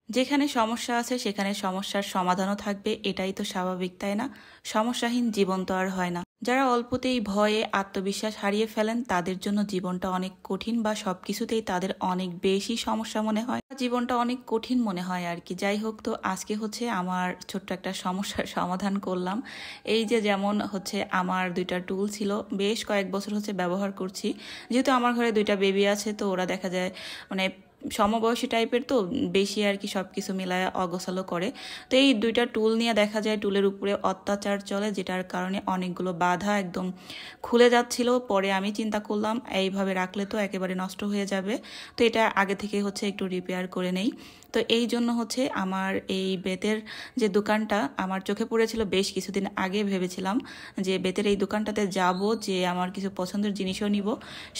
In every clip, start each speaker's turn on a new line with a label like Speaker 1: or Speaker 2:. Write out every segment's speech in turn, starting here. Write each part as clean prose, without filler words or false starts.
Speaker 1: যেখানে সমস্যা আছে সেখানে সমস্যার সমাধানও থাকবে, এটাই তো স্বাভাবিক, তাই না? সমস্যাহীন জীবন তো আর হয় না। যারা অল্পতেই ভয়ে আত্মবিশ্বাস হারিয়ে ফেলেন তাদের জন্য জীবনটা অনেক কঠিন, বা সবকিছুতেই তাদের অনেক বেশি সমস্যা মনে হয়, জীবনটা অনেক কঠিন মনে হয় আর কি। যাই হোক, তো আজকে হচ্ছে আমার ছোট্ট একটা সমস্যার সমাধান করলাম। এই যে যেমন হচ্ছে আমার দুইটা টুল ছিল, বেশ কয়েক বছর হচ্ছে ব্যবহার করছি। যেহেতু আমার ঘরে দুইটা বেবি আছে, তো ওরা দেখা যায় মানে সমবয়সী টাইপের, তো বেশি আর কি সব কিছু মিলায় অগোছালো করে। তো এই দুইটা টুল নিয়ে দেখা যায় টুলের উপরে অত্যাচার চলে, যেটার কারণে অনেকগুলো বাধা একদম খুলে যাচ্ছিল। পরে আমি চিন্তা করলাম এইভাবে রাখলে তো একেবারে নষ্ট হয়ে যাবে, তো এটা আগে থেকে হচ্ছে একটু রিপেয়ার করে নেই। তো এই জন্য হচ্ছে আমার এই বেতের যে দোকানটা আমার চোখে পড়েছিল বেশ কিছুদিন আগে, ভেবেছিলাম যে বেতের এই দোকানটাতে যাব, যে আমার কিছু পছন্দের জিনিসও নিব,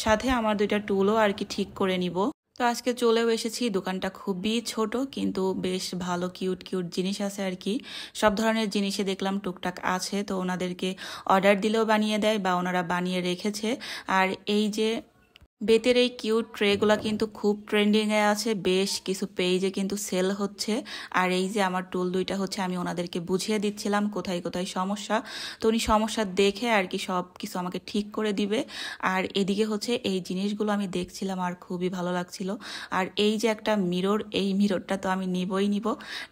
Speaker 1: সাথে আমার দুইটা টুলও আর কি ঠিক করে নিব। তো আজকে চলেও এসেছি। দোকানটা খুবই ছোট কিন্তু বেশ ভালো কিউট কিউট জিনিস আছে আর কি। সব ধরনের জিনিসই দেখলাম টুকটাক আছে, তো ওনাদেরকে অর্ডার দিলেও বানিয়ে দেয় বা ওনারা বানিয়ে রেখেছে। আর এই যে বেতের এই কিউট ট্রেগুলা কিন্তু খুব ট্রেন্ডিংয়ে আছে, বেশ কিছু পেজে কিন্তু সেল হচ্ছে। আর এই যে আমার টুল দুইটা হচ্ছে আমি ওনাদেরকে বুঝিয়ে দিচ্ছিলাম কোথায় কোথায় সমস্যা, তো উনি সমস্যা দেখে আর কি সব কিছু আমাকে ঠিক করে দিবে। আর এদিকে হচ্ছে এই জিনিসগুলো আমি দেখছিলাম আর খুবই ভালো লাগছিল। আর এই যে একটা মিরর, এই মিররটা তো আমি নিবই নিব,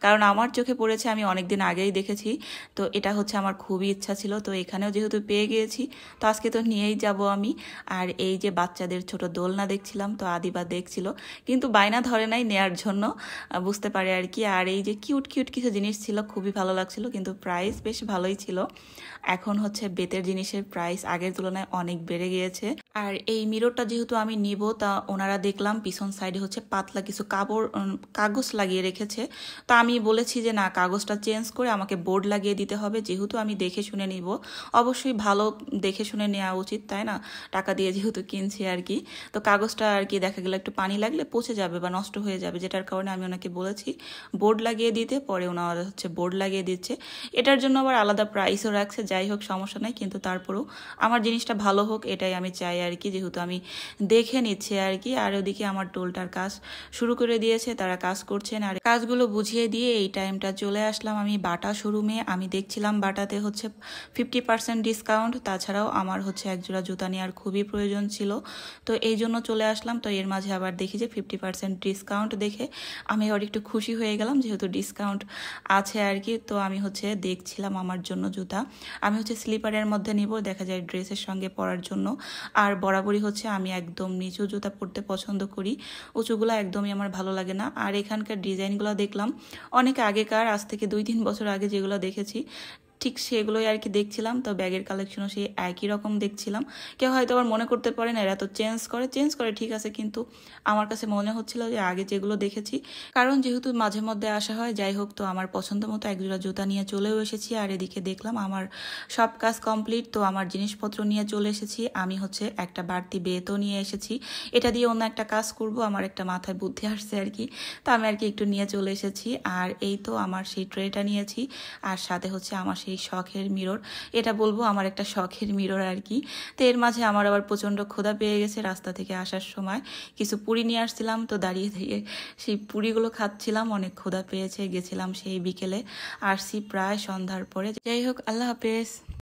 Speaker 1: কারণ আমার চোখে পড়েছে, আমি অনেকদিন আগেই দেখেছি। তো এটা হচ্ছে আমার খুবই ইচ্ছা ছিল, তো এখানেও যেহেতু পেয়ে গিয়েছি তো আজকে তো নিয়েই যাব আমি। আর এই যে বাচ্চাদের ছোট দোলনা দেখছিলাম, তো আদিবা দেখছিল কিন্তু বায়না ধরে নাই নেয়ার জন্য, বুঝতে পারে আর কি। আর এই যে কিউট কিউট কিছু জিনিস ছিল, খুবই ভালো লাগছিল, কিন্তু প্রাইস বেশ ভালোই ছিল। এখন হচ্ছে বেতের জিনিসের প্রাইস আগের তুলনায় অনেক বেড়ে গিয়েছে। আর এই মিররটা যেহেতু আমি নিব, তা ওনারা দেখলাম পিছন সাইডে হচ্ছে পাতলা কিছু কাগজ লাগিয়ে রেখেছে। তো আমি বলেছি যে না, কাগজটা চেঞ্জ করে আমাকে বোর্ড লাগিয়ে দিতে হবে, যেহেতু আমি দেখে শুনে নিব। অবশ্যই ভালো দেখে শুনে নেওয়া উচিত, তাই না? টাকা দিয়ে যেহেতু কিনছি আর কি। তো কাগজটা আর কি দেখা গেল একটু পানি লাগলে পচে যাবে বা নষ্ট হয়ে যাবে, যেটার কারণে আমি ওনাকে বলেছি বোর্ড লাগিয়ে দিতে। পরে ওনারা হচ্ছে বোর্ড লাগিয়ে দিচ্ছে। এটার জন্য আবার আলাদা প্রাইসও রাখছে। যাই হোক, সমস্যা নাই, কিন্তু তারপরেও আমার জিনিসটা ভালো হোক এটাই আমি চাই আর কি, যেহেতু আমি দেখে নিচ্ছি আর কি। আর ওদিকে আমার টোলটার কাজ শুরু করে দিয়েছে, তারা কাজ করছেন। আর কাজগুলো বুঝিয়ে দিয়ে এই টাইমটা চলে আসলাম আমি বাটা শোরুমে। আমি দেখছিলাম বাটাতে হচ্ছে 50% ডিসকাউন্ট, তাছাড়াও আমার হচ্ছে একজোড়া জুতা নেওয়ার খুবই প্রয়োজন ছিল, তো এই জন্য চলে আসলাম। তো এর মাঝে আবার দেখি যে 50% ডিসকাউন্ট দেখে আমি আবার একটু খুশি হয়ে গেলাম, যেহেতু ডিসকাউন্ট আছে আর কি। তো আমি হচ্ছে দেখছিলাম আমার জন্য জুতা। আমি হচ্ছে স্লিপারের মধ্যে নিব, দেখা যায় ড্রেসের সঙ্গে পরার জন্য। আর বরাবরই হচ্ছে আমি একদম নিচু জুতা পরতে পছন্দ করি, উঁচুগুলো একদমই আমার ভালো লাগে না। আর এখানকার ডিজাইনগুলো দেখলাম অনেক আগেকার, আজ থেকে 2-3 বছর আগে যেগুলো দেখেছি ঠিক সেগুলোই আর কি দেখছিলাম। তো ব্যাগের কালেকশনও সেই একই রকম দেখছিলাম। কেউ হয়তো আবার মনে করতে পারেন এরা তো চেঞ্জ করে ঠিক আছে, কিন্তু আমার কাছে মনে হচ্ছিল যে আগে যেগুলো দেখেছি, কারণ যেহেতু মাঝে মধ্যে আসা হয়। যাই হোক, তো আমার পছন্দ মতো একজোড়া জুতা নিয়ে চলেও এসেছি। আর এদিকে দেখলাম আমার সব কাজ কমপ্লিট, তো আমার জিনিসপত্র নিয়ে চলে এসেছি। আমি হচ্ছে একটা বাড়তি বেতও নিয়ে এসেছি, এটা দিয়ে অন্য একটা কাজ করব, আমার একটা মাথায় বুদ্ধি আসছে আর কি। তো আমি আর কি একটু নিয়ে চলে এসেছি। আর এই তো আমার সেই ট্রেটা নিয়েছি, আর সাথে হচ্ছে আমার সেই শখের মিরর, এটা বলবো আমার একটা শখের মিরর আর কি। তো এর মাঝে আমার আবার প্রচণ্ড ক্ষুধা পেয়ে গেছে। রাস্তা থেকে আসার সময় কিছু পুরি নিয়ে আসছিলাম, তো দাঁড়িয়ে দাঁড়িয়ে সেই পুরিগুলো খাচ্ছিলাম, অনেক ক্ষুধা পেয়েছে। গেছিলাম সেই বিকেলে, আসছি প্রায় সন্ধ্যার পরে। যাই হোক, আল্লাহ হাফেজ।